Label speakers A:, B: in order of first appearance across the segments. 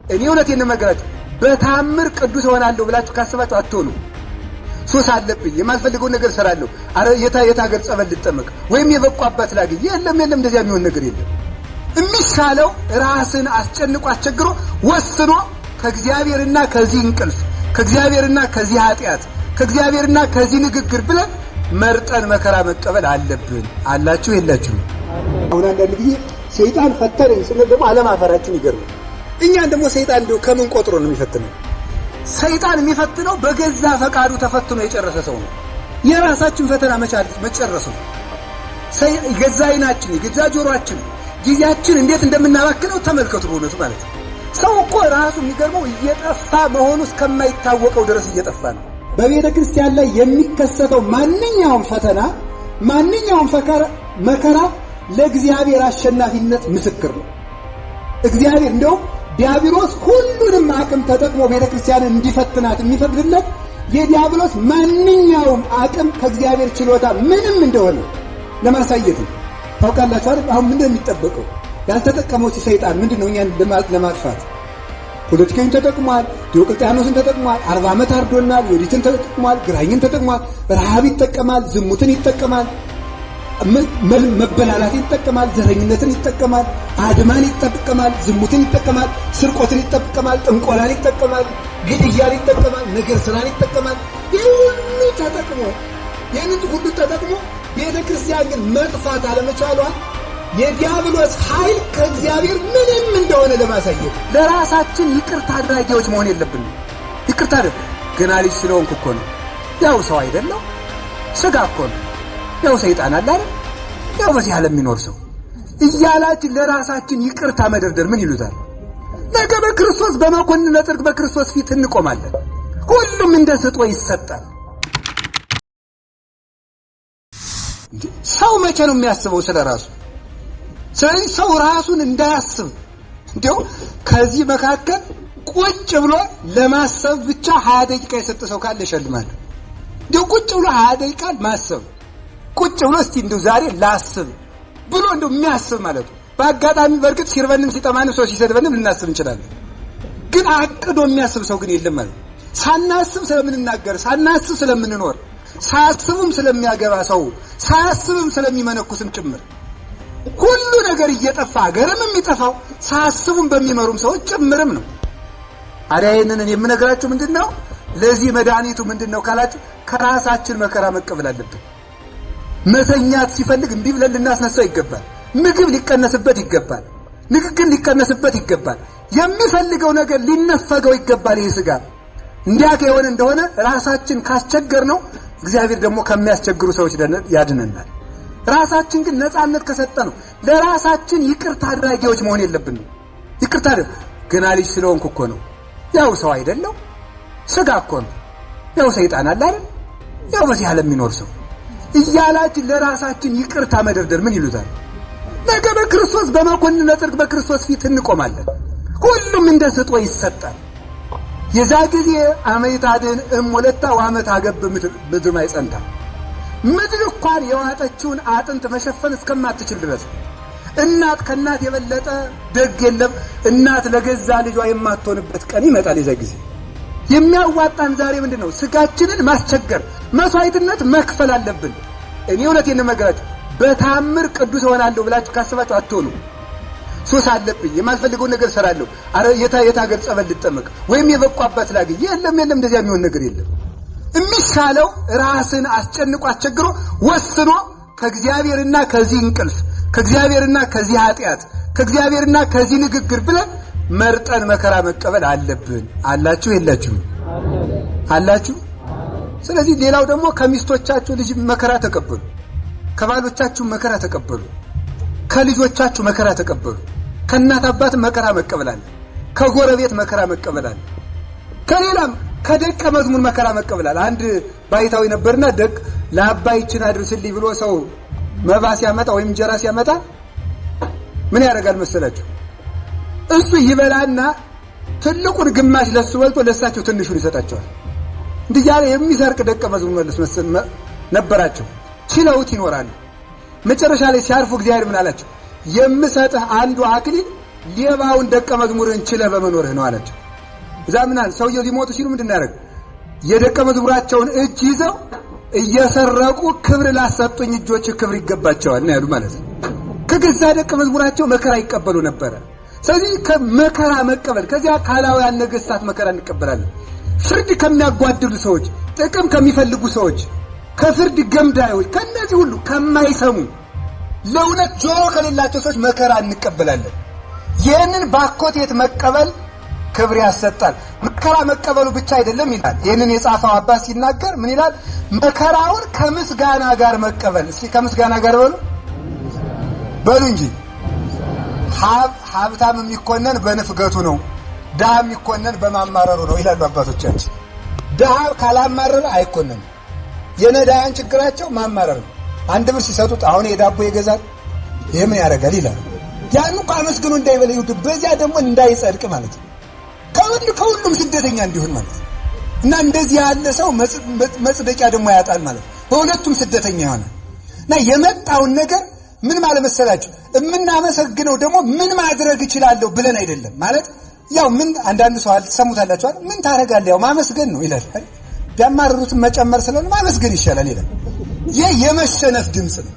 A: እኔ እውነቴን ነው የምነግራችሁ። በታምር ቅዱስ ሆናለሁ ብላችሁ ካሰባችሁ አትሆኑ። ሱስ አለብኝ የማልፈልገው ነገር ሰራለሁ፣ አረ የታ ሀገር ጸበል ልጠመቅ ወይም የበቁ አባት ላግኝ፣ የለም እንደዚያ የሚሆን ነገር የለም። የሚሻለው ራስን አስጨንቆ አስቸግሮ ወስኖ ከእግዚአብሔርና ከዚህ እንቅልፍ፣ ከእግዚአብሔርና ከዚህ ኃጢአት፣ ከእግዚአብሔርና ከዚህ ንግግር ብለን መርጠን መከራ መቀበል አለብን። አላችሁ የላችሁም? አሁን አንዳንድ ጊዜ ሰይጣን ፈተነኝ ስንል ደግሞ አለማፈራችን ይገርማል። እኛን ደግሞ ሰይጣን እንደው ከምን ቆጥሮ ነው የሚፈትነው? ሰይጣን የሚፈትነው በገዛ ፈቃዱ ተፈትኖ የጨረሰ ሰው ነው። የራሳችን ፈተና መጨረሱ ነው። የገዛ ዓይናችን፣ የገዛ ጆሮአችን፣ ጊዜያችን እንዴት እንደምናባክነው ተመልከቱ። በእውነቱ ማለት ነው ሰው እኮ ራሱ የሚገርመው እየጠፋ መሆኑ እስከማይታወቀው ድረስ እየጠፋ ነው። በቤተ ክርስቲያን ላይ የሚከሰተው ማንኛውም ፈተና፣ ማንኛውም መከራ ለእግዚአብሔር አሸናፊነት ምስክር ነው። እግዚአብሔር እንደው ዲያብሎስ ሁሉንም አቅም ተጠቅሞ ቤተ ክርስቲያንን እንዲፈትናት የሚፈቅድለት የዲያብሎስ ማንኛውም አቅም ከእግዚአብሔር ችሎታ ምንም እንደሆነ ለማሳየት ነው። ታውቃላችሁ አይደል? አሁን ምንድነው የሚጠበቀው? ያልተጠቀመው ሰይጣን ምንድነው? እኛን ለማጥፋት ፖለቲካውን ተጠቅሟል፣ ዲዮቅልጥያኖስን ተጠቅሟል፣ 40 ዓመት አርዶናል፣ ዮዲትን ተጠቅሟል፣ ግራኝን ተጠቅሟል፣ ረሃብ ይጠቀማል፣ ዝሙትን ይጠቀማል፣ መበላላትን ይጠቀማል፣ ዘረኝነትን ይጠቀማል፣ አድማን ይጠቀማል፣ ዝሙትን ይጠቀማል፣ ስርቆትን ይጠቀማል፣ ጥንቆላን ይጠቀማል፣ ግድያን ይጠቀማል፣ ነገር ስራን ይጠቀማል። ይህንን ሁሉ ተጠቅሞ ቤተ ክርስቲያን ግን መጥፋት አለመቻሏ የዲያብሎስ ኃይል ከእግዚአብሔር ምንም እንደሆነ ለማሳየት ለራሳችን ይቅርታ አድራጊዎች መሆን የለብንም። ይቅርታ ገና ልጅ ስለሆንኩ እኮ ነው፣ ያው ሰው አይደለም ስጋ እኮ ነው፣ ያው ሰይጣን አለ አይደል፣ ያው በዚህ ዓለም የሚኖር ሰው እያላችን ለራሳችን ይቅርታ መደርደር ምን ይሉታል? ነገ በክርስቶስ በመኮንነ ጽድቅ በክርስቶስ ፊት እንቆማለን። ሁሉም እንደ ስጦ ይሰጣል። ሰው መቼ ነው የሚያስበው ስለራሱ? ስለዚህ ሰው ራሱን እንዳያስብ እንደው ከዚህ መካከል ቁጭ ብሎ ለማሰብ ብቻ 20 ደቂቃ የሰጠ ሰው ካለ ይሸልማል። እንደው ቁጭ ብሎ 20 ደቂቃ ማሰብ፣ ቁጭ ብሎ እስቲ እንደው ዛሬ ላስብ ብሎ እንደው የሚያስብ ማለት ነው። በአጋጣሚ በርግጥ ሲርበንም ሲጠማንም ሰው ሲሰድበንም ልናስብ እንችላለን። ግን አቅዶ የሚያስብ ሰው ግን የለም ማለት ነው። ሳናስብ ስለምንናገር፣ ሳናስብ ስለምንኖር፣ ሳያስብም ስለሚያገባ ሰው፣ ሳያስብም ስለሚመነኩስም ጭምር ሁሉ ነገር እየጠፋ ሀገርም የሚጠፋው ሳያስቡም በሚመሩም ሰዎች ጭምርም ነው። አዲያ ይህንን የምነግራችሁ ምንድነው? ለዚህ መድኃኒቱ ምንድነው ካላችሁ ከራሳችን መከራ መቀበል አለብን። መተኛት ሲፈልግ እምቢ ብለን ልናስነሳው ይገባል። ምግብ ሊቀነስበት ይገባል። ንግግር ሊቀነስበት ይገባል። የሚፈልገው ነገር ሊነፈገው ይገባል። ይህ ስጋ እንዲያ ከሆነ እንደሆነ ራሳችን ካስቸገር ነው እግዚአብሔር ደግሞ ከሚያስቸግሩ ሰዎች ያድነናል። ራሳችን ግን ነፃነት ከሰጠ ነው ለራሳችን ይቅርታ አድራጊዎች መሆን የለብንም። ይቅርታ ገና ልጅ ስለሆንኩ እኮ ነው፣ ያው ሰው አይደለም ስጋ እኮ ነው፣ ያው ሰይጣን አለ አይደል፣ ያው በዚህ ዓለም የሚኖር ሰው እያላችን ለራሳችን ይቅርታ መደርደር ምን ይሉታል? ነገ በክርስቶስ በመኮንነ ጽድቅ በክርስቶስ ፊት እንቆማለን። ሁሉም እንደ ስጦ ይሰጣል። የዛ ጊዜ አመይታድን ወለታ ወአመት አገብ ምድር ማይጸንታ ምድር እንኳን የዋጠችውን አጥንት መሸፈን እስከማትችል ድረስ እናት ከእናት የበለጠ ደግ የለም። እናት ለገዛ ልጇ የማትሆንበት ቀን ይመጣል። የዛ ጊዜ የሚያዋጣን ዛሬ ምንድነው? ስጋችንን ማስቸገር፣ መስዋዕትነት መክፈል አለብን። እኔ እውነቴን ነው የምነግራችሁ። በታምር ቅዱስ ሆናለሁ ብላችሁ ካሰባችሁ አትሆኑ። ሱስ አለብኝ የማልፈልገው ነገር ሰራለሁ፣ አረ የታ ሀገር ጸበል ልጠመቅ ወይም የበቁ አባት ላግኝ፣ የለም እንደዚያ የሚሆን ነገር የለም። የሚሻለው ራስን አስጨንቆ አስቸግሮ ወስኖ ከእግዚአብሔርና ከዚህ እንቅልፍ፣ ከእግዚአብሔርና ከዚህ ኃጢአት፣ ከእግዚአብሔርና ከዚህ ንግግር ብለን መርጠን መከራ መቀበል አለብን። አላችሁ የላችሁም? አላችሁ። ስለዚህ ሌላው ደግሞ ከሚስቶቻችሁ ልጅ መከራ ተቀበሉ፣ ከባሎቻችሁ መከራ ተቀበሉ፣ ከልጆቻችሁ መከራ ተቀበሉ። ከእናት አባት መከራ መቀበል አለ፣ ከጎረቤት መከራ መቀበል አለ፣ ከሌላም ከደቀ መዝሙር መከራ መቀበል አለ። አንድ ባይታዊ ነበርና ደቅ ለአባይ ይችን አድርስልኝ ብሎ ሰው መባ ሲያመጣ ወይም እንጀራ ሲያመጣ ምን ያደርጋል መሰላችሁ? እሱ ይበላና ትልቁን ግማሽ ለሱ በልቶ ለሳቸው ትንሹን ይሰጣቸዋል። እንዲህ ያለ የሚሰርቅ ደቀ መዝሙር ነበራቸው። ችለውት ይኖራሉ። መጨረሻ ላይ ሲያርፉ እግዚአብሔር ምን አላቸው? የምሰጥህ አንዱ አክሊል ሌባውን ደቀ መዝሙርን ችለህ በመኖርህ ነው አላቸው። እዛ ምናል ሰውየው ሊሞቱ ሲሉ ምንድን ያደረግ የደቀ መዝሙራቸውን እጅ ይዘው እየሰረቁ ክብር ላሰጡኝ እጆች ክብር ይገባቸዋል ነው ያሉ ማለት ነው። ከገዛ ደቀ መዝሙራቸው መከራ ይቀበሉ ነበር። ስለዚህ ከመከራ መቀበል ከዚያ ካላውያን ነገስታት መከራ እንቀበላለን። ፍርድ ከሚያጓድሉ ሰዎች፣ ጥቅም ከሚፈልጉ ሰዎች፣ ከፍርድ ገምዳዮች፣ ከነዚህ ሁሉ ከማይሰሙ ለእውነት ጆሮ ከሌላቸው ሰዎች መከራ እንቀበላለን። ይህንን ባኮቴት መቀበል ክብር ያሰጣል። መከራ መቀበሉ ብቻ አይደለም ይላል። ይህንን የጻፈው አባት ሲናገር ምን ይላል? መከራውን ከምስጋና ጋር መቀበል። እስኪ ከምስጋና ጋር በሉ እንጂ። ሀብታም የሚኮነን በንፍገቱ ነው፣ ድሃ የሚኮነን በማማረሩ ነው ይላሉ አባቶቻችን። ድሃ ካላማረረ አይኮነንም። የነዳያን ችግራቸው ማማረር ነው። 1 ብር ሲሰጡት አሁን የዳቦ ይገዛል፣ ይሄ ምን ያደርጋል ይላል። ያን እንኳን አመስግኑ እንዳይበል ይሁድ፣ በዚያ ደግሞ እንዳይጸድቅ ማለት ነው። ከሁሉም ስደተኛ እንዲሆን ማለት ነው። እና እንደዚህ ያለ ሰው መጽደቂያ ደግሞ ያጣል ማለት ነው። በሁለቱም ስደተኛ ይሆናል። እና የመጣውን ነገር ምን ማለት መሰላችሁ? የምናመሰግነው ደግሞ ምን ማድረግ እችላለሁ ብለን አይደለም ማለት ያው ምን አንዳንድ ሰው አልተሰሙታላችሁ አይደል? ምን ታረጋለህ? ያው ማመስገን ነው ይላል። ቢያማርሩትን መጨመር ስለሆነ ማመስገን ይሻላል ይላል። ይህ የመሸነፍ ድምጽ ነው።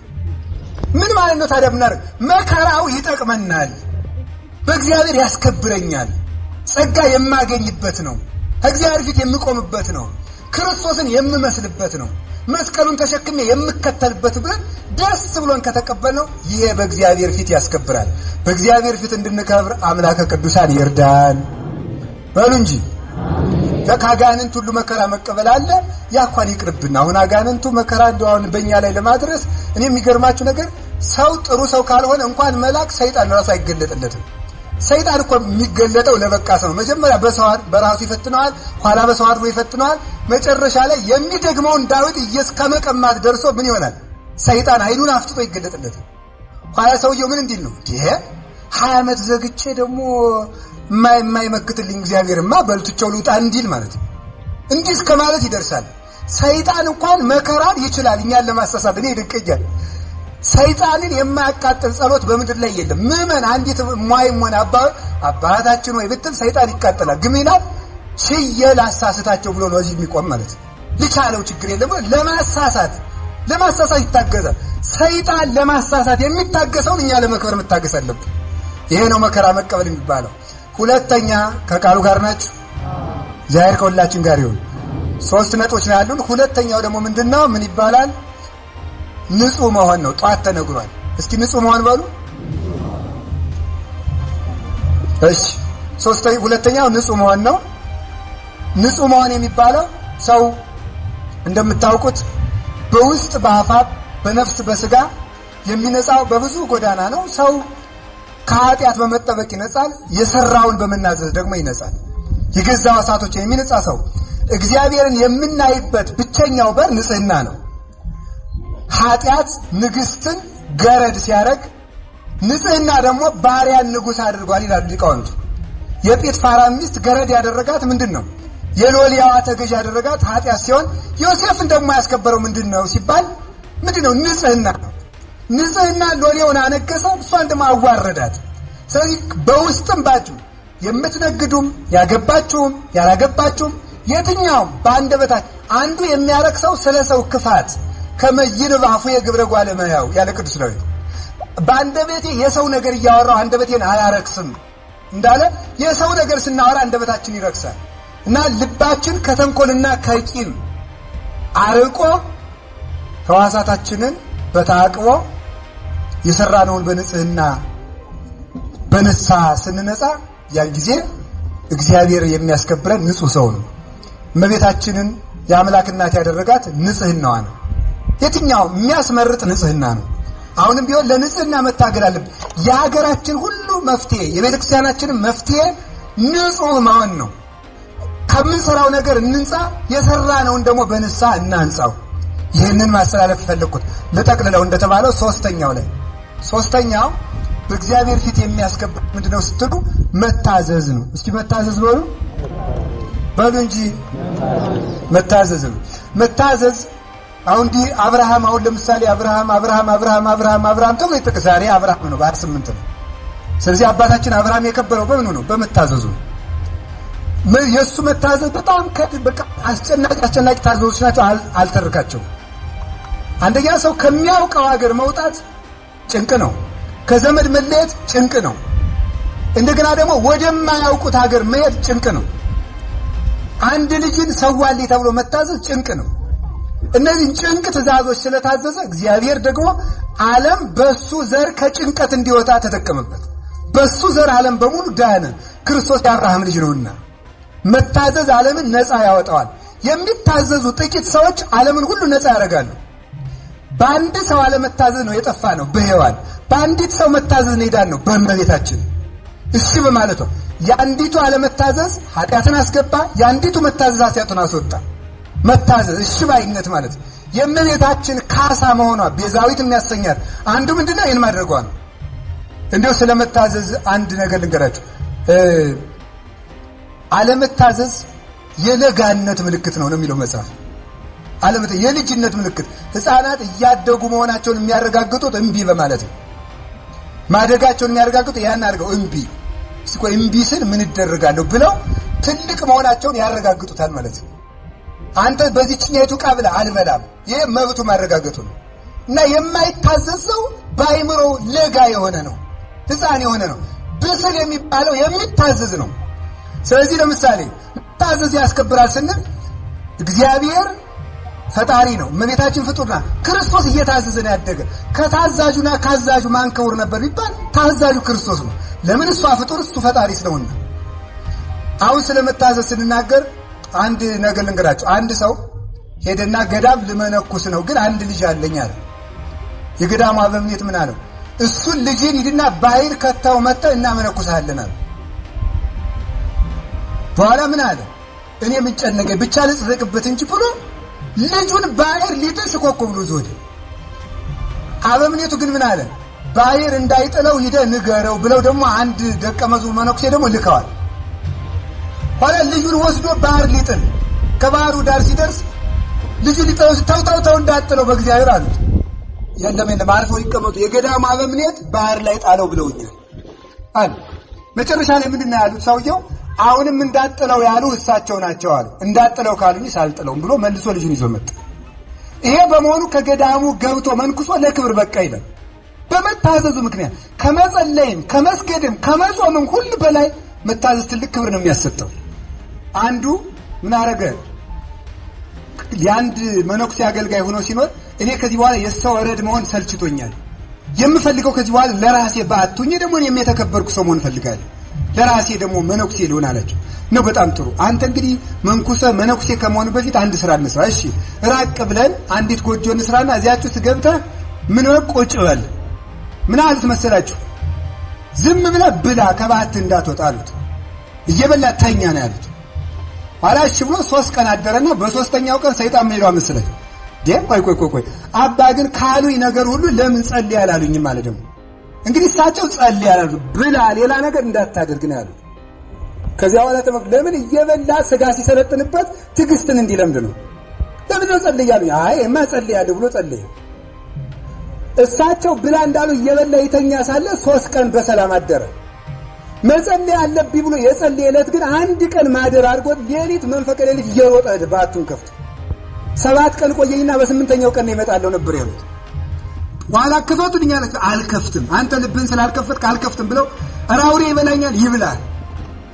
A: ምን ማለት ነው ታዲያ? ምናረግ መከራው ይጠቅመናል፣ በእግዚአብሔር ያስከብረኛል፣ ጸጋ የማገኝበት ነው፣ እግዚአብሔር ፊት የምቆምበት ነው፣ ክርስቶስን የምመስልበት ነው፣ መስቀሉን ተሸክሜ የምከተልበት ብለን ደስ ብሎን ከተቀበልነው ይሄ በእግዚአብሔር ፊት ያስከብራል። በእግዚአብሔር ፊት እንድንከብር አምላከ ቅዱሳን ይርዳን በሉ እንጂ። ከአጋንንት ሁሉ መከራ መቀበል አለ፣ ያኳን ይቅርብና። አሁን አጋንንቱ መከራ እንደው በእኛ ላይ ለማድረስ እኔ የሚገርማችሁ ነገር ሰው ጥሩ ሰው ካልሆነ እንኳን መልአክ ሰይጣን ራሱ አይገለጥለትም። ሰይጣን እኮ የሚገለጠው ለበቃ ሰው መጀመሪያ በራሱ ይፈትነዋል፣ ኋላ በሰው አድርጎ ይፈትነዋል። መጨረሻ ላይ የሚደግመውን ዳዊት እስከመቀማት ደርሶ ምን ይሆናል? ሰይጣን ኃይሉን አፍጥጦ ይገለጥለታል። ኋላ ሰውየው ምን እንዲል ነው? 20 ዓመት ዘግቼ ደግሞ የማይመክትልኝ እግዚአብሔርማ በልትቸው ልውጣ እንዲል ማለት ነው። እንዲህ እስከ ማለት ይደርሳል። ሰይጣን እንኳን መከራን ይችላል እኛን ለማሳሳት። እኔ ይደቀጃል። ሰይጣንን የማያቃጥል ጸሎት በምድር ላይ የለም። ምመን አንዲት ሟይሞን አባታችን ወይ ብትል ሰይጣን ይቃጠላል። ግን ይላል ሽየ ላሳስታቸው ብሎ ነው እዚህ የሚቆም ማለት ነው። ልቻለው ችግር የለም። ለማሳሳት ይታገዛል። ሰይጣን ለማሳሳት የሚታገሰውን እኛ ለመክበር መታገስ አለብን። ይሄ ነው መከራ መቀበል የሚባለው። ሁለተኛ ከቃሉ ጋር ናችሁ። እግዚአብሔር ከሁላችን ጋር ይሁን። 3 ነጥቦች ነው ያሉን። ሁለተኛው ደግሞ ምንድነው? ምን ይባላል? ንጹህ መሆን ነው። ጧት ተነግሯል። እስኪ ንጹህ መሆን በሉ። እሺ ሁለተኛው ንጹህ መሆን ነው። ንጹህ መሆን የሚባለው ሰው እንደምታውቁት በውስጥ በአፋ በነፍስ በስጋ የሚነጻው በብዙ ጎዳና ነው። ሰው ከኃጢአት በመጠበቅ ይነጻል፣ የሰራውን በመናዘዝ ደግሞ ይነጻል። የገዛ ዋሳቶችን የሚነጻ ሰው እግዚአብሔርን የምናይበት ብቸኛው በር ንጽህና ነው። ኃጢአት ንግስትን ገረድ ሲያደርግ፣ ንጽህና ደግሞ ባሪያን ንጉስ አድርጓል ይላሉ ሊቃውንቱ። የጲጥፋራ ሚስት ገረድ ያደረጋት ምንድነው? የሎሊያዋ ተገዥ ያደረጋት ኃጢአት ሲሆን፣ ዮሴፍን ደግሞ ያስከበረው ምንድነው ሲባል ምንድነው? ንጽህና ነው። ንጽህና ሎሊያውን አነገሰ፣ እሷን ደግሞ አዋረዳት። ስለዚህ በውስጥም ባችሁ የምትነግዱም ያገባችሁም ያላገባችሁም የትኛውም በአንደበታችሁ አንዱ የሚያረክሰው ስለ ሰው ክፋት ከመይንብ አፉ የግብረ ጓለመያው ያለ ቅዱስ ዳዊት በአንደበቴ የሰው ነገር እያወራው አንደበቴን አያረክስም እንዳለ የሰው ነገር ስናወራ አንደበታችን ይረክሳል። እና ልባችን ከተንኮልና ከቂም አርቆ ሕዋሳታችንን በታቅቦ የሰራነውን በንጽህና በንስሐ ስንነጻ ያን ጊዜ እግዚአብሔር የሚያስከብረን ንጹህ ሰው ነው። እመቤታችንን የአምላክ እናት ያደረጋት ንጽህናዋ ነው። የትኛው የሚያስመርጥ ንጽህና ነው። አሁንም ቢሆን ለንጽህና መታገል አለብን። የሀገራችን ሁሉ መፍትሄ የቤተክርስቲያናችንን መፍትሄ ንጹህ መሆን ነው። ከምንሰራው ነገር እንንጻ፣ የሰራነውን ደግሞ በንስሐ እናንጻው። ይህንን ማስተላለፍ ፈለኩት። ለጠቅልለው እንደተባለው ሶስተኛው በእግዚአብሔር ፊት የሚያስከብር ምንድነው ስትሉ መታዘዝ ነው። እስኪ መታዘዝ በሉ እንጂ መታዘዝ ነው። መታዘዝ አሁን አብርሃም ለምሳሌ አብርሃም ተብሎ ይጠቅሳል። ዛሬ አብርሃም ነው በ28 ነው። ስለዚህ አባታችን አብርሃም የከበረው በምኑ ነው? በመታዘዙ። የሱ መታዘዝ በጣም በቃ አስጨናቂ ታዘዞች ናቸው። አልተርካቸው። አንደኛ ሰው ከሚያውቀው ሀገር መውጣት ጭንቅ ነው። ከዘመድ መለየት ጭንቅ ነው። እንደገና ደግሞ ወደማያውቁት ሀገር መሄድ ጭንቅ ነው። አንድ ልጅን ሰዋልኝ ተብሎ መታዘዝ ጭንቅ ነው። እነዚህ ጭንቅ ትእዛዞች ስለታዘዘ እግዚአብሔር ደግሞ ዓለም በሱ ዘር ከጭንቀት እንዲወጣ ተጠቀመበት። በሱ ዘር ዓለም በሙሉ ዳነ። ክርስቶስ የአብርሃም ልጅ ነውና መታዘዝ ዓለምን ነፃ ያወጣዋል። የሚታዘዙ ጥቂት ሰዎች ዓለምን ሁሉ ነፃ ያደርጋሉ። በአንድ ሰው አለመታዘዝ ነው የጠፋ ነው በሔዋን። በአንዲት ሰው መታዘዝ ነው የዳን ነው በእመቤታችን እሺ በማለቷ። የአንዲቱ አለመታዘዝ ኃጢአትን አስገባ፣ የአንዲቱ መታዘዝ ኃጢአቱን አስወጣ። መታዘዝ እሺ ባይነት ማለት የእመቤታችን ካሳ መሆኗ ቤዛዊት የሚያሰኛት አንዱ ምንድነው? ይህን ማድረጓ ነው። እንዲሁ ስለመታዘዝ አንድ ነገር ልንገራችሁ። አለመታዘዝ የለጋነት ምልክት ነው የሚለው መጽሐፍ። የልጅነት ምልክት። ሕፃናት እያደጉ መሆናቸውን የሚያረጋግጡት እምቢ በማለት ነው። ማደጋቸውን የሚያረጋግጡት ያን አድርገው እምቢ እምቢ ስል ምን ይደረጋለሁ ብለው ትልቅ መሆናቸውን ያረጋግጡታል ማለት ነው። አንተ በዚህኛይቱ ዕቃ ብለህ አልበላም፣ ይሄ መብቱ ማረጋገጡ ነው። እና የማይታዘዝ ሰው በአይምሮ ለጋ የሆነ ነው፣ ሕፃን የሆነ ነው። ብስል የሚባለው የሚታዘዝ ነው። ስለዚህ ለምሳሌ መታዘዝ ያስከብራል ስንል እግዚአብሔር ፈጣሪ ነው፣ እመቤታችን ፍጡር ናት። ክርስቶስ እየታዘዘ ነው ያደገ። ከታዛዡና ካዛዡ ማን ክቡር ነበር ቢባል ታዛዡ ክርስቶስ ነው። ለምን? እሷ ፍጡር እሱ ፈጣሪ ስለሆነ። አሁን ስለመታዘዝ ስንናገር አንድ ነገር ልንገራችሁ። አንድ ሰው ሄደና ገዳም ልመነኩስ ነው ግን አንድ ልጅ አለኝ አለ። የገዳሙ አበምኔት ምን አለው? እሱን ልጅን ሂድና ባህር ከተው መጥተህ እናመነኩስሃለን አለ። በኋላ ምን አለ? እኔ ምን ጨነቀኝ ብቻ ልጽድቅበት እንጂ ብሎ ልጁን ባህር ሊጥስ ኮኮ ብሎ ዞደ። አበምኔቱ ግን ምን አለ? ባህር እንዳይጥለው ሂደህ ንገረው ብለው ደግሞ አንድ ደቀ መዝሙር መነኩሴ ደግሞ ልከዋል። ኋላ ልጁን ወስዶ ባህር ሊጥል ከባህሩ ዳር ሲደርስ ልጁ ሊጥለው ተው እንዳጥለው በእግዚአብሔር አሉት። የለም አርፈው ይቀመጡ፣ የገዳሙ አበምኔት ባህር ላይ ጣለው ብለውኛል አለ። መጨረሻ ላይ ምንድን ነው ያሉት? ሰውየው አሁንም እንዳጥለው ያሉ እሳቸው ናቸው አሉ። እንዳጥለው ካሉኝ ሳልጥለውም ብሎ መልሶ ልጁን ይዞ መጣ። ይሄ በመሆኑ ከገዳሙ ገብቶ መንኩሶ ለክብር በቃ ይላል። በመታዘዙ ምክንያት ከመጸለይም ከመስገድም ከመጾምም ሁሉ በላይ መታዘዝ ትልቅ ክብር ነው የሚያሰጠው። አንዱ ምን አረገ? የአንድ መነኩሴ አገልጋይ ሆኖ ሲኖር እኔ ከዚህ በኋላ የሰው ረድ መሆን ሰልችቶኛል፣ የምፈልገው ከዚህ በኋላ ለራሴ ባቱኝ ደግሞ እኔም የተከበርኩ ሰው መሆን ፈልጋለሁ፣ ለራሴ ደግሞ መነኩሴ ልሆን አላቸው። ነው በጣም ጥሩ። አንተ እንግዲህ መነኩሴ ከመሆኑ በፊት አንድ ስራ እንስራ። እሺ ራቅ ብለን አንዲት ጎጆ እንስራና እዚያች ውስጥ ገብተህ ምን ቁጭ በል። ምን አሉት መሰላችሁ? ዝም ብለህ ብላ ከባት እንዳትወጣ አሉት። እየበላ ተኛ ነው ያሉት። ኋላ እሺ ብሎ 3 ቀን አደረና በሶስተኛው ቀን ሰይጣን ምን ይለው መሰለህ? ቆይ አባ ግን ካሉኝ ነገር ሁሉ ለምን ጸልይ አላሉኝም ማለት ደግሞ እንግዲህ እሳቸው ጸልይ አላሉ። ብላ ሌላ ነገር እንዳታደርግ ነው ያሉት። ከዚያ በኋላ ለምን እየበላ ስጋ ሲሰለጥንበት ትዕግስትን እንዲለምድ ነው። ለምን ነው ጸልይ ያሉኝ? እማ ጸልይ ያለ ብሎ ጸልይ። እሳቸው ብላ እንዳሉ እየበላ ይተኛ ሳለ 3 ቀን በሰላም አደረ። መጸለይ አለብኝ ብሎ የጸለየ ዕለት ግን አንድ ቀን ማደር አድርጎት ሌሊት መንፈቀ ሌሊት እየሮጠ ባቱን ከፍቶ 7 ቀን ቆየኝና በ8ኛው ቀን ይመጣለው ነበር ያሉት። በኋላ ከፈቱልኝ አለ። አልከፍትም፣ አንተ ልብን ስላልከፈትክ አልከፍትም ብለው አውሬ ይበላኛል ይብላል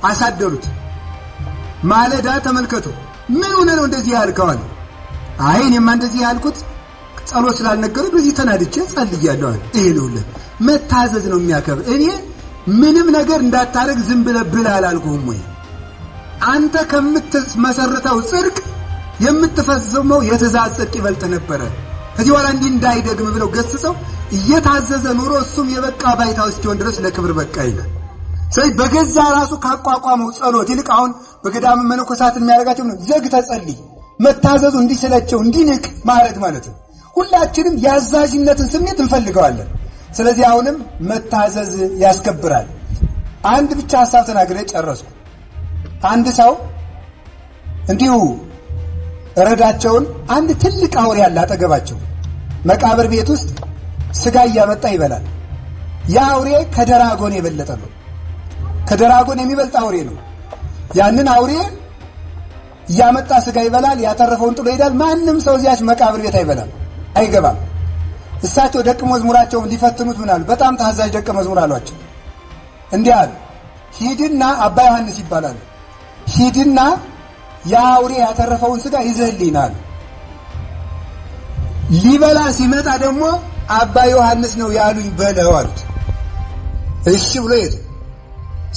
A: አሳደሩት። ማለዳ ተመልከቱ፣ ምን ሆነ ነው እንደዚህ ያልከው አለ። እኔማ እንደዚህ ያልኩት ጸሎት ስላልነገሩት በዚህ ተናድቼ ጸልያለሁ አለ። ይሄ ነው መታዘዝ ነው የሚያከብር። እኔ ምንም ነገር እንዳታረግ ዝም ብለህ ብላ አላልኩህም ወይ? አንተ ከምትመሰርተው ጽድቅ የምትፈጽመው የትእዛዝ ጽድቅ ይበልጥ ነበረ። ከዚህ በኋላ እንዲህ እንዳይደግም ብለው ገስጸው እየታዘዘ ኑሮ እሱም የበቃ ባይታው እስኪሆን ድረስ ለክብር በቃ ይላል። ስለዚህ በገዛ ራሱ ካቋቋመው ጸሎት ይልቅ አሁን በገዳም መነኮሳትን የሚያደርጋቸው ነው ዘግተህ ጸልይ፣ መታዘዙ እንዲሰለቸው እንዲንቅ ማድረግ ማለት ነው። ሁላችንም የአዛዥነትን ስሜት እንፈልገዋለን። ስለዚህ አሁንም መታዘዝ ያስከብራል። አንድ ብቻ ሐሳብ ተናግሬ ጨረስኩ። አንድ ሰው እንዲሁ ረዳቸውን አንድ ትልቅ አውሬ ያለ አጠገባቸው መቃብር ቤት ውስጥ ስጋ እያመጣ ይበላል። ያ አውሬ ከደራጎን የበለጠ ነው። ከደራጎን የሚበልጥ አውሬ ነው። ያንን አውሬ ያመጣ ስጋ ይበላል፣ ያተረፈውን ጥሎ ይሄዳል። ማንም ሰው እዚያች መቃብር ቤት አይገባም። እሳቸው ደቀ መዝሙራቸውን ሊፈትኑት ምናሉ በጣም ታዛዥ ደቀ መዝሙር አሏቸው። እንዲህ አሉ፣ ሂድና አባ ዮሐንስ ይባላል፣ ሂድና ያ አውሬ ያተረፈውን ስጋ ይዘህልኝ አሉ። ሊበላ ሲመጣ ደግሞ አባ ዮሐንስ ነው ያሉኝ በለው አሉት። እሺ ብሎ ሄደ።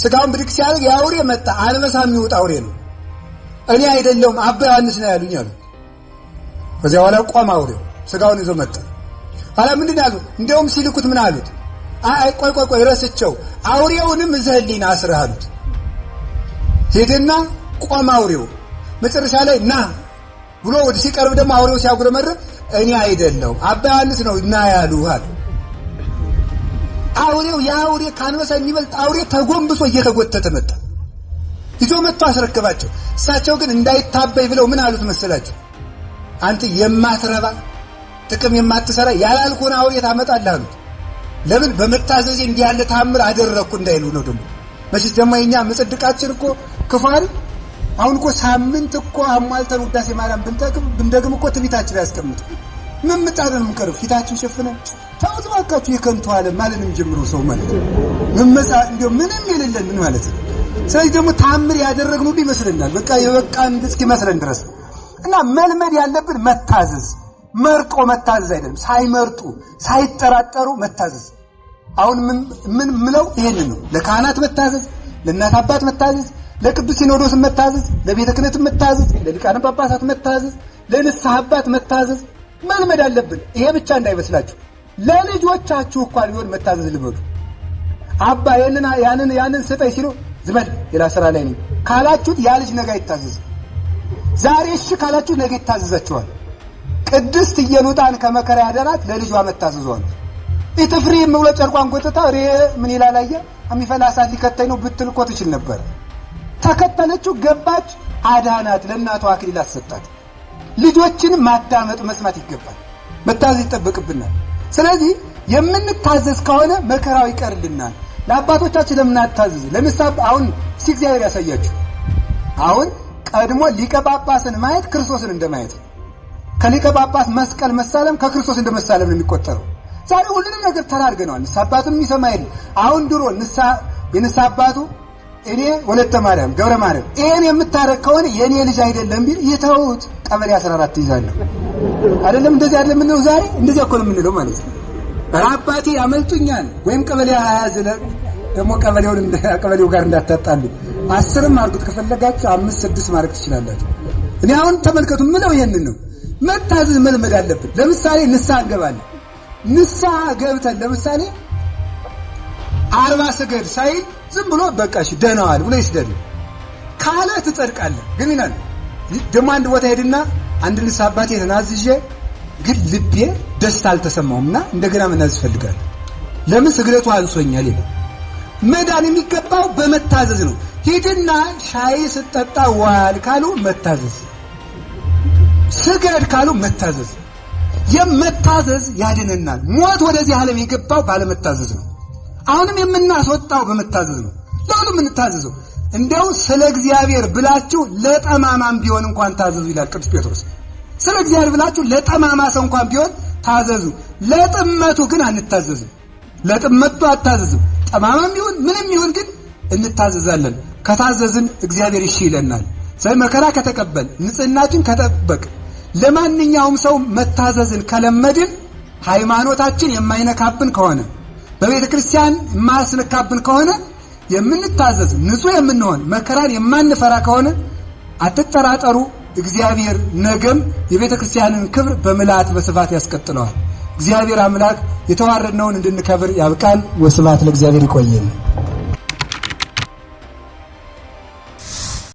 A: ስጋውን ብድግ ሲያደርግ ያ አውሬ መጣ። አንበሳ የሚወጣ አውሬ ነው። እኔ አይደለሁም አባ ዮሐንስ ነው ያሉኝ አሉ። ከዚያ በኋላ ቆመ አውሬው፣ ስጋውን ይዞ መጣ። ኋላ ምንድን ነው ያሉት? እንደውም ሲልኩት ምን አሉት? አይ ቆይ ረስቸው፣ አውሬውንም እዘህልኝ አስረህ አሉት። ሄደና ቆመ አውሬው። መጨረሻ ላይ ና ብሎ ወደ ሲቀርብ ደግሞ አውሬው ሲያጉረመርም እኔ አይደለሁም አባ ዮሐንስ ነው እና ያሉ አሉ። አውሬው ያ አውሬ ከአንበሳ የሚበልጥ አውሬ ተጎንብሶ እየተጎተተ መጣ። ይዞ መጥቶ አስረከባቸው። እሳቸው ግን እንዳይታበይ ብለው ምን አሉት መሰላችሁ? አንተ የማትረባ ጥቅም የማትሰራ ያላልኩን አውሬ ታመጣለህ አሉት። ለምን? በመታዘዜ እንዲህ ያለ ታምር አደረኩ እንዳይሉ ነው። ደግሞ መቼስ ደግሞ የኛ መጽድቃችን እኮ ክፋል። አሁን እኮ ሳምንት እኮ አሟልተን ውዳሴ ማርያም ብንደግም እኮ ትቢታችን ያስቀምጥ ምን ምጣደን ምንቀርብ ፊታችን ሸፍነን ታውት ባካችሁ የከንቱ ዓለም ማለንም ጀምሮ ሰው ማለት ነው። እንደው ምንም የሌለን ምን ማለት ነው። ስለዚህ ደግሞ ታምር ያደረግነው ይመስልናል። በቃ የበቃን እስኪመስለን ድረስ እና መልመድ ያለብን መታዘዝ፣ መርጦ መታዘዝ አይደለም፣ ሳይመርጡ ሳይጠራጠሩ መታዘዝ። አሁን ምን ምለው ይሄንን ነው። ለካህናት መታዘዝ፣ ለእናት አባት መታዘዝ፣ ለቅዱስ ሲኖዶስ መታዘዝ፣ ለቤተ ክህነት መታዘዝ፣ ለሊቃነ ጳጳሳት መታዘዝ፣ ለንስሐ አባት መታዘዝ መልመድ አለብን። ይሄ ብቻ እንዳይመስላችሁ፣ ለልጆቻችሁ እንኳን ቢሆን መታዘዝ ልመዱ። አባ ያንን ስጠኝ ሲሉ ዝም ሌላ ስራ ላይ ነኝ ካላችሁት ያ ልጅ ነገ አይታዘዝ። ዛሬ እሺ ካላችሁ ነገ ይታዘዛችኋል። ቅድስት ኢየሉጣን ከመከራ ያደራት ለልጇ መታዘዟል። ኢትፍሪም ብሎ ጨርቋን ጎትታ ምን ይላል አየ የሚፈላ እሳት ሊከተኝ ነው ብትል እኮ ትችል ነበር። ተከተለችው፣ ገባች፣ አዳናት፣ ለእናቷ አክሊል አሰጣት። ልጆችን ማዳመጥ መስማት ይገባል። መታዘዝ ይጠበቅብናል። ስለዚህ የምንታዘዝ ከሆነ መከራው ይቀርልናል። ለአባቶቻችን ለምን አታዘዝ? ለምሳሌ አሁን እግዚአብሔር ያሳያችሁ። አሁን ቀድሞ ሊቀ ጳጳስን ማየት ክርስቶስን እንደማየት ነው። ከሊቀ ጳጳስ መስቀል መሳለም ከክርስቶስ እንደመሳለም ነው የሚቆጠረው። ዛሬ ሁሉንም ነገር ተራርገናል። ንስሐ አባቱን የሚሰማ የለም። አሁን ድሮ የንስሐ አባቱ እኔ ወለተ ማርያም ገብረ ማርያም ይሄን የምታረግ ከሆነ የኔ ልጅ አይደለም ቢል ይተውት። ቀበሌ 14 ይዛለሁ አይደለም እንደዚህ አይደለም የምንለው ዛሬ እንደዚህ እኮ ነው የምንለው ማለት ነው። አባቴ ያመልጡኛል ወይም ቀበሌ 20 ዝለ ደግሞ ቀበሌው ጋር እንዳታጣሉ 10ም አርጉት ከፈለጋችሁ 5 6 ማድረግ ትችላላችሁ። እኔ አሁን ተመልከቱ ምለው ይሄንን ነው። መታዘዝ መልመድ አለብን። ለምሳሌ ንስሐ እንገባለን። ንስሐ ገብተን ለምሳሌ 40 ስገድ ሳይል ዝም ብሎ በቃሽ ደናዋል ብሎ ይስደድ ካለ ትጸድቃለህ። ግን ይላል ደግሞ አንድ ቦታ ሄድና አንድ ንስሐ አባቴ ተናዝዤ ግን ልቤ ደስታ አልተሰማውምና እንደገና መናዝ ይፈልጋል። ለምን? ስግደቱ አንሶኛል ይላል። መዳን የሚገባው በመታዘዝ ነው። ሂድና ሻይ ስጠጣ ዋል ካሉ መታዘዝ፣ ስገድ ካሉ መታዘዝ። የመታዘዝ ያድነናል። ሞት ወደዚህ ዓለም የገባው ባለመታዘዝ ነው። አሁንም የምናስወጣው በመታዘዝ ነው። ለሁሉም እንታዘዘው። እንደው ስለ እግዚአብሔር ብላችሁ ለጠማማም ቢሆን እንኳን ታዘዙ ይላል ቅዱስ ጴጥሮስ። ስለ እግዚአብሔር ብላችሁ ለጠማማ ሰው እንኳን ቢሆን ታዘዙ። ለጥመቱ ግን አንታዘዝም። ለጥመቱ አታዘዝም። ጠማማም ይሁን ምንም ይሁን ግን እንታዘዛለን። ከታዘዝን እግዚአብሔር እሺ ይለናል። መከራ ከተቀበል ንጽህናችን ከጠበቅ ለማንኛውም ሰው መታዘዝን ከለመድን ሃይማኖታችን የማይነካብን ከሆነ በቤተ ክርስቲያን የማያስነካብን ከሆነ የምንታዘዝ ንጹህ የምንሆን መከራን የማንፈራ ከሆነ አትጠራጠሩ፣ እግዚአብሔር ነገም የቤተ ክርስቲያንን ክብር በምልአት በስፋት ያስቀጥለዋል። እግዚአብሔር አምላክ የተዋረድነውን እንድንከብር ያብቃል። ወስብሐት ለእግዚአብሔር። ይቆየን።